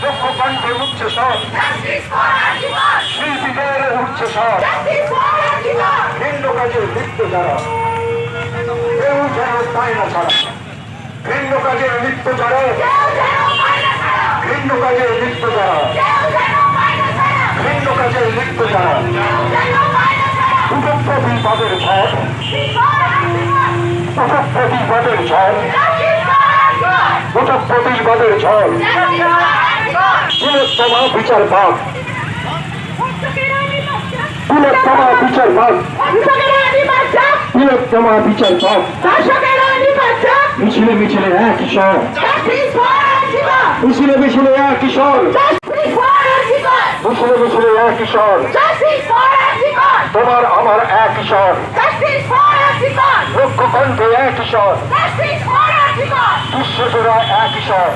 লক্ষ্যকণ্ঠে উচ্চস্বর, শিল্পীদের উচ্চস্বর, ভিন্ন কাজে লিপ্ত যারা কেউ যেন পায় না ছাড়া, ভিন্ন কাজে লিপ্ত যারা, ভিন্ন কাজে লিপ্ত যারা, ভিন্ন কাজে লিপ্ত যারা, প্রতিবাদের ঝড়, প্রতিবাদের ঝড়, প্রতিবাদের ঝড়, তিলোত্তমা বিচার ভাগ, তিলোত্তমা বিচার ভাগ, তিলোত্তমা বিচার ভাগ, মিছিলে মিছিলে এক ঈশ্বর, মিছিলে মিছিলে এক ঈশ্বর, মিছিলে মিছিলে এক ঈশ্বর, তোমার আমার এক ঈশ্বর, লক্ষ্যকণ্ঠে এক ঈশ্বর, বিশ্বজোড়া এক ঈশ্বর,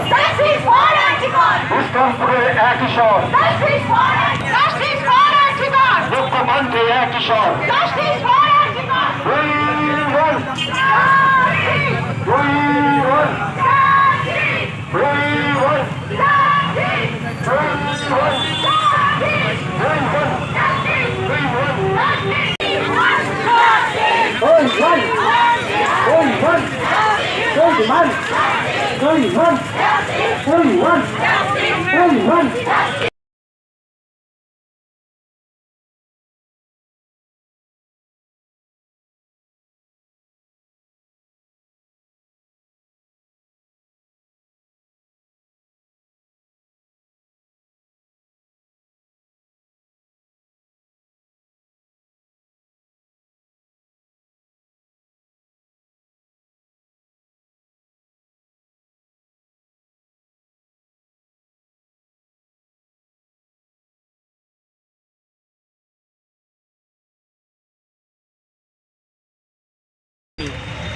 ইসলামপুরের এক ঈশ্বর, লক্ষ্যকণ্ঠে এক ঈশ্বর,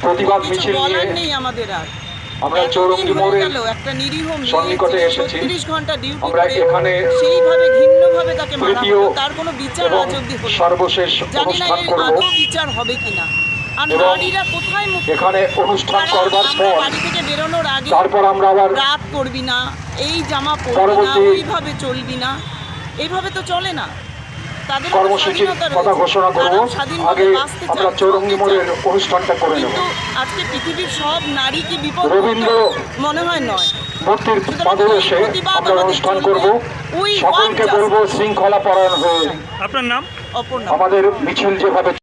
প্রতিবাদ মিছিল নিয়ে আমরা চৌরঙ্গি মোড়ে সন্নিকটে এসেছি। আমরা এখানে তৃতীয় এবং সর্বশেষ অনুষ্ঠান করব। এখানে অনুষ্ঠান করবার পর তারপর আমরা আবার রাত করবি না, এই জামা পরবি না, ওইভাবে চলবি না, এইভাবে তো চলে না। কর্মসূচির কথা ঘোষণা করব। আগে আমরা চৌরঙ্গি মোড়ের অনুষ্ঠানটা করে নেব। আজকে পৃথিবীর সব নারী কি বিপদ রবীন্দ্র মনে হয় নয়, মূর্তির পাদরে এসে আমরা অনুষ্ঠান করব। সকলকে বলবো শৃঙ্খলা পরায়ণ হয়ে আপনার নাম আমাদের মিছিল যেভাবে